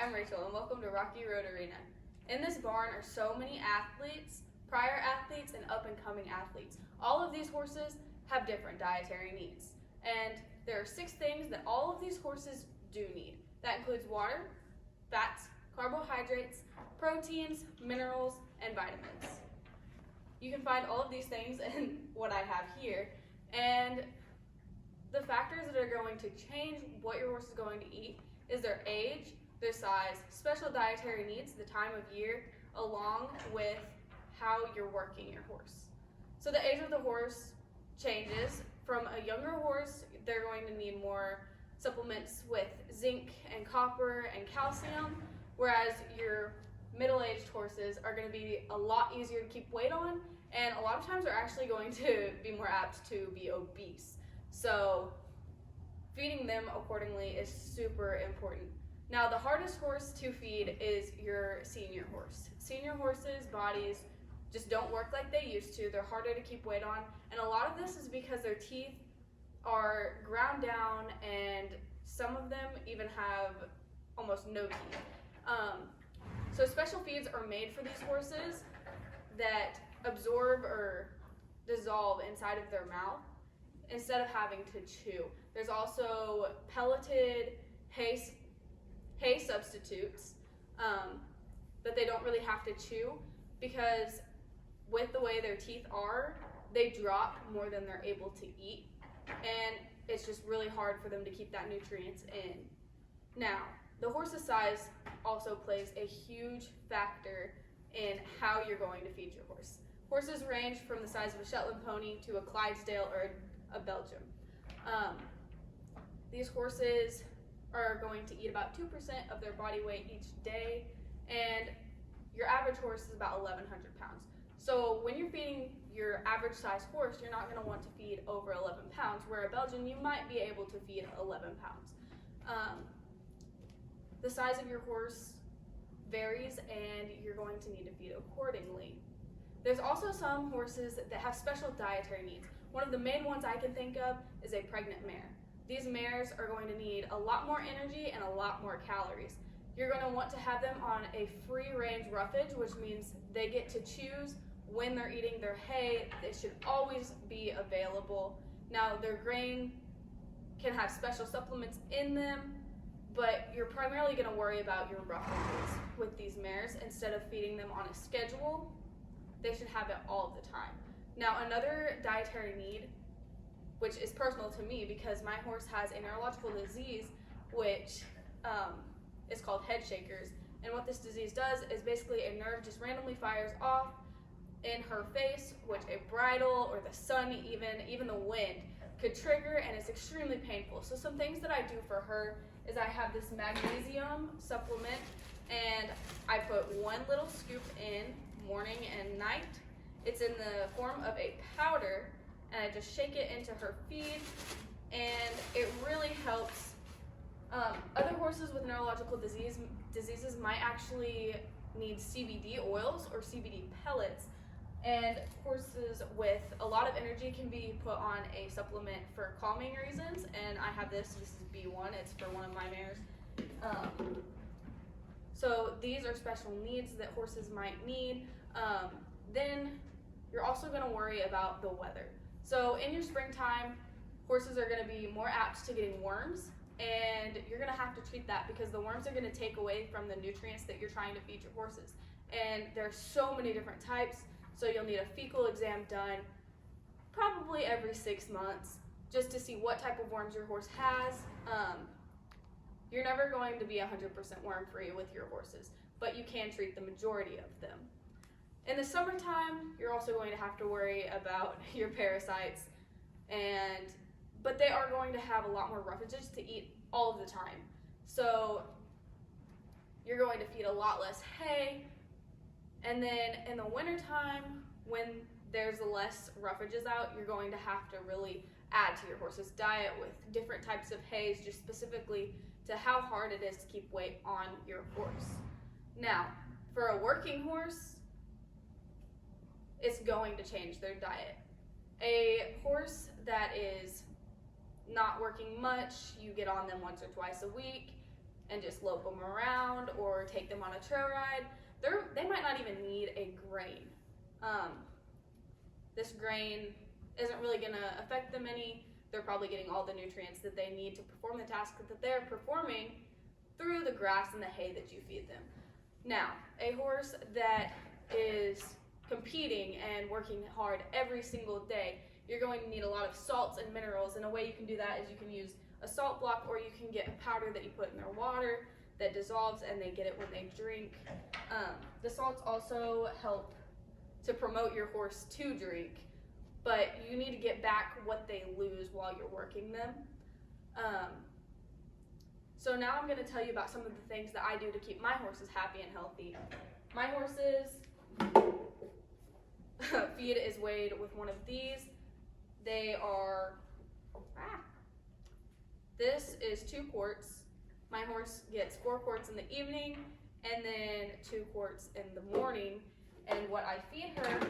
I'm Rachel, and welcome to Rocky Road Arena. In this barn are so many athletes, prior athletes, and up-and-coming athletes. All of these horses have different dietary needs, and there are 6 things that all of these horses do need. That includes water, fats, carbohydrates, proteins, minerals, and vitamins. You can find all of these things in what I have here, and the factors that are going to change what your horse is going to eat is their age, their size, special dietary needs, the time of year, along with how you're working your horse. So the age of the horse changes. From a younger horse, they're going to need more supplements with zinc and copper and calcium, whereas your middle-aged horses are going to be a lot easier to keep weight on, and a lot of times are actually going to be more apt to be obese. So feeding them accordingly is super important. Now, the hardest horse to feed is your senior horse. Senior horses' bodies just don't work like they used to. They're harder to keep weight on, and a lot of this is because their teeth are ground down, and some of them even have almost no teeth. So special feeds are made for these horses that absorb or dissolve inside of their mouth instead of having to chew. There's also pelleted hay substitutes that they don't really have to chew, because with the way their teeth are, they drop more than they're able to eat, and it's just really hard for them to keep that nutrients in. Now, the horse's size also plays a huge factor in how you're going to feed your horse. Horses range from the size of a Shetland pony to a Clydesdale or a Belgium. These horses are going to eat about 2% of their body weight each day, and your average horse is about 1,100 pounds. So when you're feeding your average size horse, you're not going to want to feed over 11 pounds, where a Belgian, you might be able to feed 11 pounds. The size of your horse varies, and you're going to need to feed accordingly. There's also some horses that have special dietary needs. One of the main ones I can think of is a pregnant mare. These mares are going to need a lot more energy and a lot more calories. You're going to want to have them on a free-range roughage, which means they get to choose when they're eating their hay. It should always be available. Now, their grain can have special supplements in them, but you're primarily going to worry about your roughages with these mares. Instead of feeding them on a schedule, they should have it all the time. Now, another dietary need, which is personal to me because my horse has a neurological disease, which is called head shakers. And what this disease does is basically a nerve just randomly fires off in her face, which a bridle or the sun, even the wind could trigger, and it's extremely painful. So some things that I do for her is I have this magnesium supplement, and I put 1 little scoop in morning and night. It's in the form of a powder, and I just shake it into her feed, and it really helps. Other horses with neurological diseases might actually need CBD oils or CBD pellets, and horses with a lot of energy can be put on a supplement for calming reasons, and I have this is B1, it's for one of my mares. So these are special needs that horses might need. Then you're also going to worry about the weather. So in your springtime, horses are going to be more apt to getting worms, and you're going to have to treat that because the worms are going to take away from the nutrients that you're trying to feed your horses. And there's so many different types, so you'll need a fecal exam done probably every 6 months just to see what type of worms your horse has. You're never going to be 100% worm-free with your horses, but you can treat the majority of them. In the summertime, you're also going to have to worry about your parasites, but they are going to have a lot more roughages to eat all of the time. So you're going to feed a lot less hay, and then in the wintertime, when there's less roughages out, you're going to have to really add to your horse's diet with different types of hays, just specifically to how hard it is to keep weight on your horse. Now, for a working horse, it's going to change their diet. A horse that is not working much, you get on them once or twice a week, and just lope them around or take them on a trail ride, they might not even need a grain. This grain isn't really going to affect them any. They're probably getting all the nutrients that they need to perform the task that they're performing through the grass and the hay that you feed them. Now, a horse that is competing and working hard every single day, you're going to need a lot of salts and minerals, and a way you can do that is you can use a salt block, or you can get a powder that you put in their water that dissolves and they get it when they drink. The salts also help to promote your horse to drink, but you need to get back what they lose while you're working them. So now I'm going to tell you about some of the things that I do to keep my horses happy and healthy. My horses feed is weighed with one of these. They are, this is 2 quarts. My horse gets 4 quarts in the evening and then 2 quarts in the morning. And what I feed her